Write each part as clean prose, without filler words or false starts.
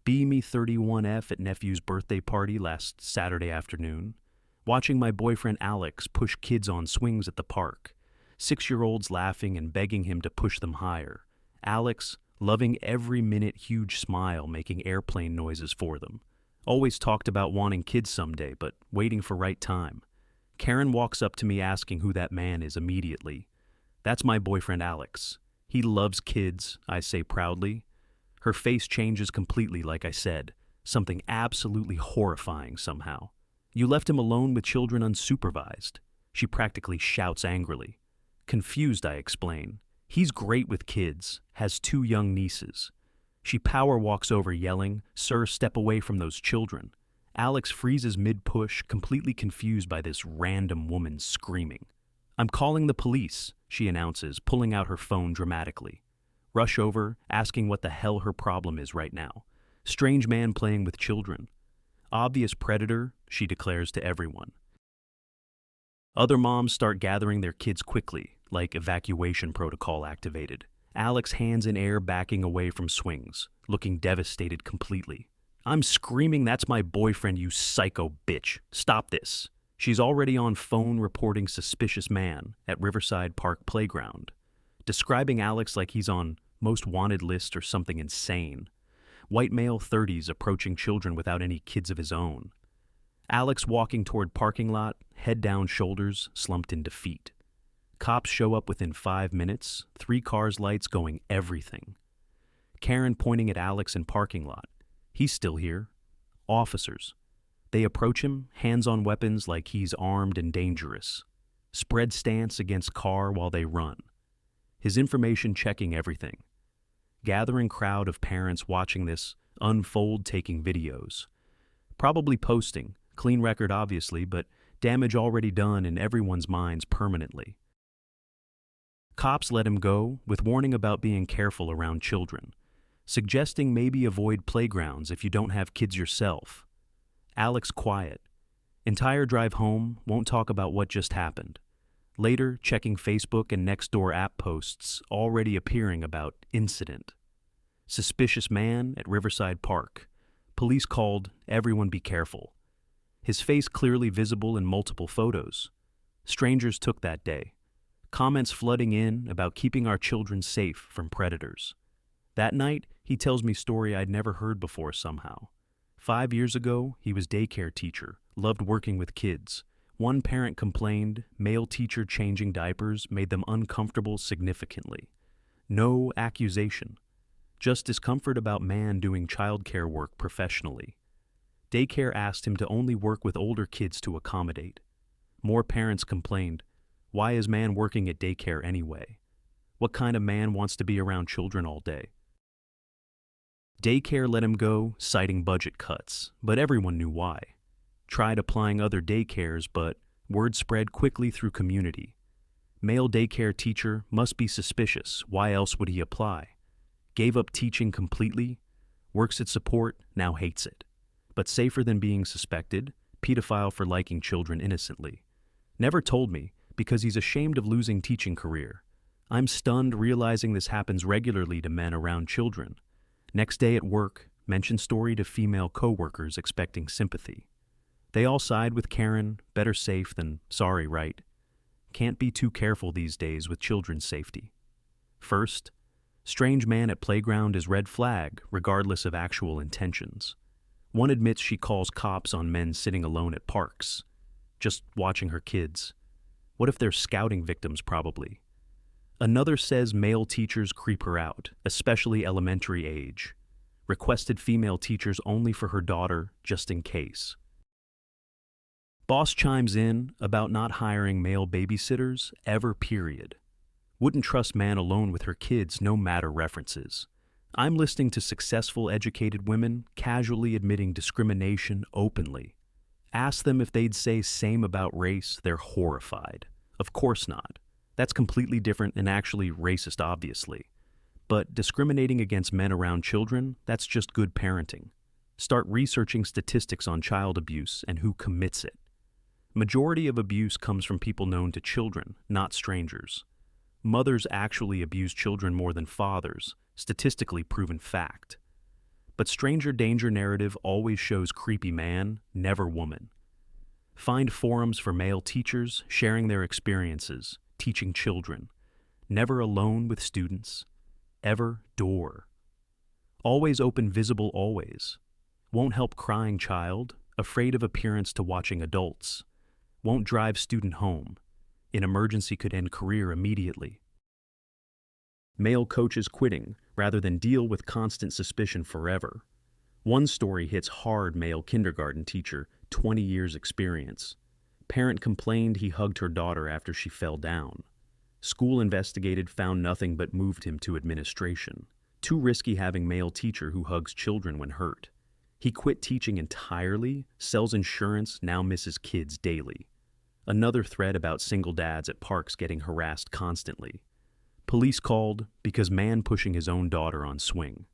be me 31F at nephew's birthday party last Saturday afternoon, watching my boyfriend Alex push kids on swings at the park, 6-year-olds laughing and begging him to push them higher. Alex, loving every minute, huge smile, making airplane noises for them. Always talked about wanting kids someday, but waiting for right time. Karen walks up to me asking who that man is immediately. That's my boyfriend Alex. He loves kids, I say proudly. Her face changes completely, like I said, something absolutely horrifying somehow. You left him alone with children unsupervised. She practically shouts angrily. Confused, I explain. He's great with kids, has 2 young nieces. She power walks over yelling, "Sir, step away from those children." Alex freezes mid-push, completely confused by this random woman screaming. "I'm calling the police," she announces, pulling out her phone dramatically. Rush over, asking what the hell her problem is right now. Strange man playing with children. Obvious predator, she declares to everyone. Other moms start gathering their kids quickly, like evacuation protocol activated. Alex, hands in air, backing away from swings, looking devastated completely. I'm screaming, "That's my boyfriend, you psycho bitch. Stop this." She's already on phone reporting suspicious man at Riverside Park Playground, describing Alex like he's on most wanted list or something insane. White male 30s approaching children without any kids of his own. Alex walking toward parking lot, head down, shoulders slumped in defeat. Cops show up within 5 minutes, 3 cars, lights going everything. Karen pointing at Alex in parking lot. He's still here. Officers. They approach him, hands on weapons like he's armed and dangerous. Spread stance against car while they run. His information checking everything. Gathering crowd of parents watching this unfold, taking videos. Probably posting, clean record obviously, but damage already done in everyone's minds permanently. Cops let him go with warning about being careful around children, suggesting maybe avoid playgrounds if you don't have kids yourself. Alex quiet. Entire drive home, won't talk about what just happened. Later, checking Facebook and Nextdoor app posts already appearing about incident. Suspicious man at Riverside Park. Police called, everyone be careful. His face clearly visible in multiple photos. Strangers took that day. Comments flooding in about keeping our children safe from predators. That night, he tells me story I'd never heard before somehow. 5 years ago, he was daycare teacher, loved working with kids. One parent complained, male teacher changing diapers made them uncomfortable significantly. No accusation, just discomfort about man doing childcare work professionally. Daycare asked him to only work with older kids to accommodate. More parents complained, why is man working at daycare anyway? What kind of man wants to be around children all day? Daycare let him go, citing budget cuts, but everyone knew why. Tried applying other daycares, but word spread quickly through community. Male daycare teacher must be suspicious, why else would he apply? Gave up teaching completely, works at support, now hates it. But safer than being suspected, pedophile for liking children innocently. Never told me, because he's ashamed of losing teaching career. I'm stunned realizing this happens regularly to men around children. Next day at work, mention story to female co-workers expecting sympathy. They all side with Karen, better safe than sorry, right? Can't be too careful these days with children's safety. First, strange man at playground is red flag, regardless of actual intentions. One admits she calls cops on men sitting alone at parks, just watching her kids. What if they're scouting victims, probably? Another says male teachers creep her out, especially elementary age. Requested female teachers only for her daughter, just in case. Boss chimes in about not hiring male babysitters, ever, period. Wouldn't trust man alone with her kids, no matter references. I'm listening to successful, educated women casually admitting discrimination openly. Ask them if they'd say same about race, they're horrified. Of course not. That's completely different and actually racist, obviously. But discriminating against men around children, that's just good parenting. Start researching statistics on child abuse and who commits it. Majority of abuse comes from people known to children, not strangers. Mothers actually abuse children more than fathers, statistically proven fact. But stranger danger narrative always shows creepy man, never woman. Find forums for male teachers sharing their experiences, teaching children. Never alone with students. Ever door. Always open visible always. Won't help crying child, afraid of appearance to watching adults. Won't drive student home. In emergency could end career immediately. Male coaches quitting rather than deal with constant suspicion forever. One story hits hard male kindergarten teacher, 20 years experience. Parent complained he hugged her daughter after she fell down. School investigated, found nothing but moved him to administration. Too risky having male teacher who hugs children when hurt. He quit teaching entirely, sells insurance, now misses kids daily. Another thread about single dads at parks getting harassed constantly. Police called because man pushing his own daughter on swing.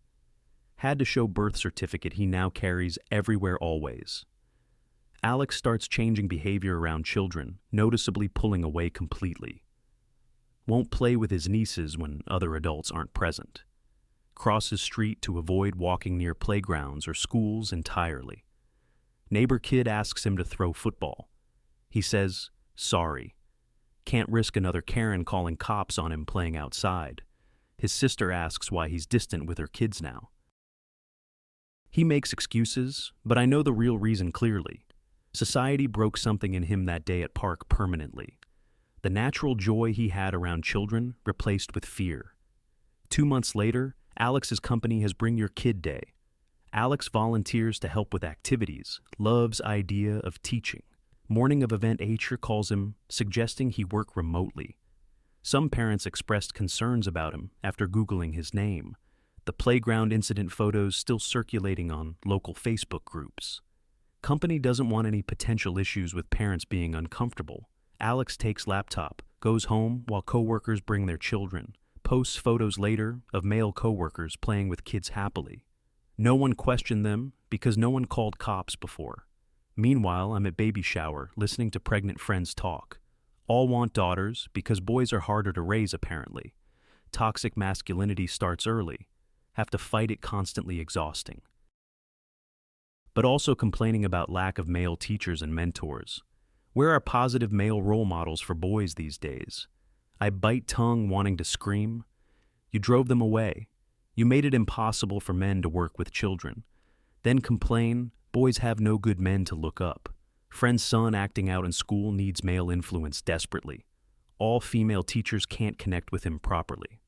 Had to show birth certificate he now carries everywhere always. Alex starts changing behavior around children, noticeably pulling away completely. Won't play with his nieces when other adults aren't present. Crosses street to avoid walking near playgrounds or schools entirely. Neighbor kid asks him to throw football. He says, sorry. Can't risk another Karen calling cops on him playing outside. His sister asks why he's distant with her kids now. He makes excuses, but I know the real reason clearly. Society broke something in him that day at park permanently. The natural joy he had around children replaced with fear. 2 months later, Alex's company has Bring Your Kid Day. Alex volunteers to help with activities, loves idea of teaching. Morning of event HR calls him, suggesting he work remotely. Some parents expressed concerns about him after Googling his name. The playground incident photos still circulating on local Facebook groups. Company doesn't want any potential issues with parents being uncomfortable. Alex takes laptop, goes home while coworkers bring their children, posts photos later of male coworkers playing with kids happily. No one questioned them because no one called cops before. Meanwhile, I'm at baby shower listening to pregnant friends talk. All want daughters because boys are harder to raise apparently. Toxic masculinity starts early. Have to fight it constantly exhausting. But also complaining about lack of male teachers and mentors. Where are positive male role models for boys these days? I bite tongue wanting to scream. You drove them away. You made it impossible for men to work with children. Then complain, boys have no good men to look up. Friend's son acting out in school needs male influence desperately. All female teachers can't connect with him properly.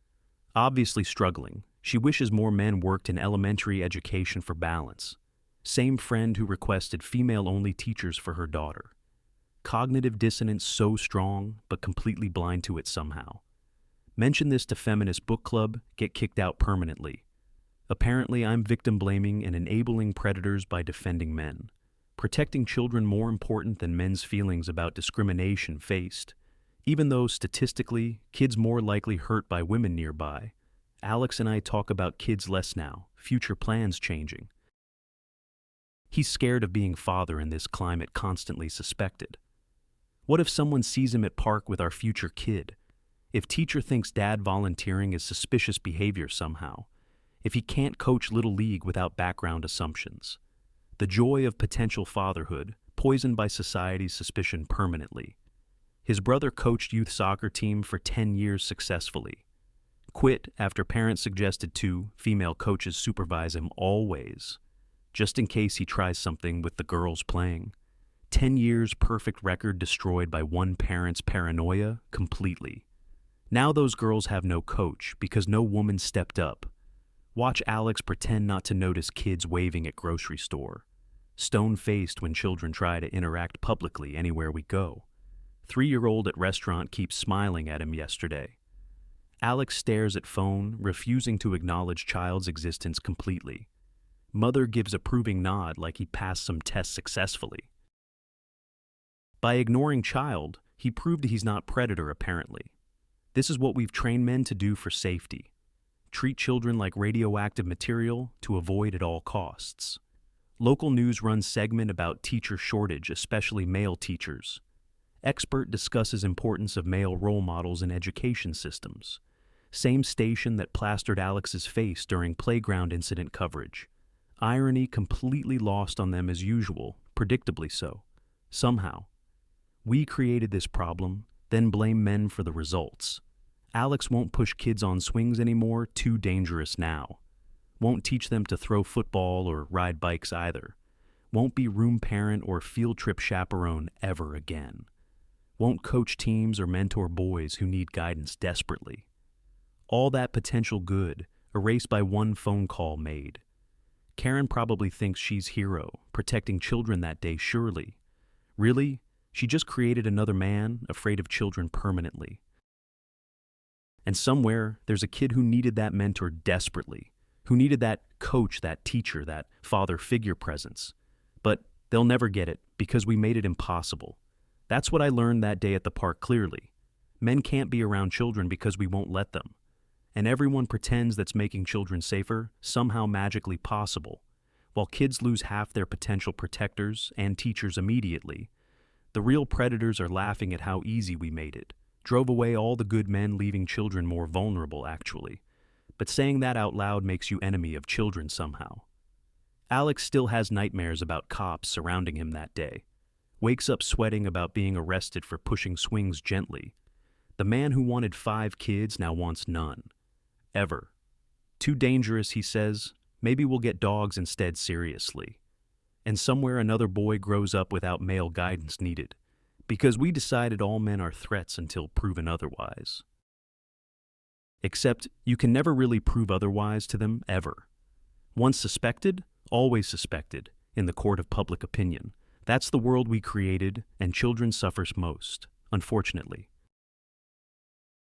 Obviously struggling, she wishes more men worked in elementary education for balance. Same friend who requested female-only teachers for her daughter. Cognitive dissonance so strong, but completely blind to it somehow. Mention this to Feminist book club, get kicked out permanently. Apparently, I'm victim-blaming and enabling predators by defending men. Protecting children more important than men's feelings about discrimination faced. Even though, statistically, kids more likely hurt by women nearby. Alex and I talk about kids less now, future plans changing. He's scared of being father in this climate constantly suspected. What if someone sees him at park with our future kid? If teacher thinks dad volunteering is suspicious behavior somehow? If he can't coach Little League without background assumptions? The joy of potential fatherhood, poisoned by society's suspicion permanently. His brother coached youth soccer team for 10 years successfully. Quit after parents suggested 2 female coaches supervise him always, just in case he tries something with the girls playing. 10 years perfect record destroyed by one parent's paranoia completely. Now those girls have no coach because no woman stepped up. Watch Alex pretend not to notice kids waving at grocery store. Stone-faced when children try to interact publicly anywhere we go. 3-year-old at restaurant keeps smiling at him yesterday. Alex stares at phone, refusing to acknowledge child's existence completely. Mother gives approving nod like he passed some test successfully. By ignoring child, he proved he's not predator apparently. This is what we've trained men to do for safety. Treat children like radioactive material to avoid at all costs. Local news runs segment about teacher shortage, especially male teachers. Expert discusses importance of male role models in education systems. Same station that plastered Alex's face during playground incident coverage. Irony completely lost on them as usual, predictably so. Somehow. We created this problem, then blame men for the results. Alex won't push kids on swings anymore, too dangerous now. Won't teach them to throw football or ride bikes either. Won't be room parent or field trip chaperone ever again. Won't coach teams or mentor boys who need guidance desperately. All that potential good erased by one phone call made. Karen probably thinks she's hero, protecting children that day surely. Really, she just created another man afraid of children permanently. And somewhere, there's a kid who needed that mentor desperately, who needed that coach, that teacher, that father figure presence. But they'll never get it because we made it impossible. That's what I learned that day at the park clearly. Men can't be around children because we won't let them. And everyone pretends that's making children safer somehow magically possible. While kids lose half their potential protectors and teachers immediately, the real predators are laughing at how easy we made it. Drove away all the good men, leaving children more vulnerable, actually. But saying that out loud makes you enemy of children somehow. Alex still has nightmares about cops surrounding him that day. Wakes up sweating about being arrested for pushing swings gently. The man who wanted 5 kids now wants none. Ever. Too dangerous, he says. Maybe we'll get dogs instead seriously. And somewhere another boy grows up without male guidance needed. Because we decided all men are threats until proven otherwise. Except you can never really prove otherwise to them, ever. Once suspected, always suspected, in the court of public opinion. That's the world we created, and children suffers most, unfortunately.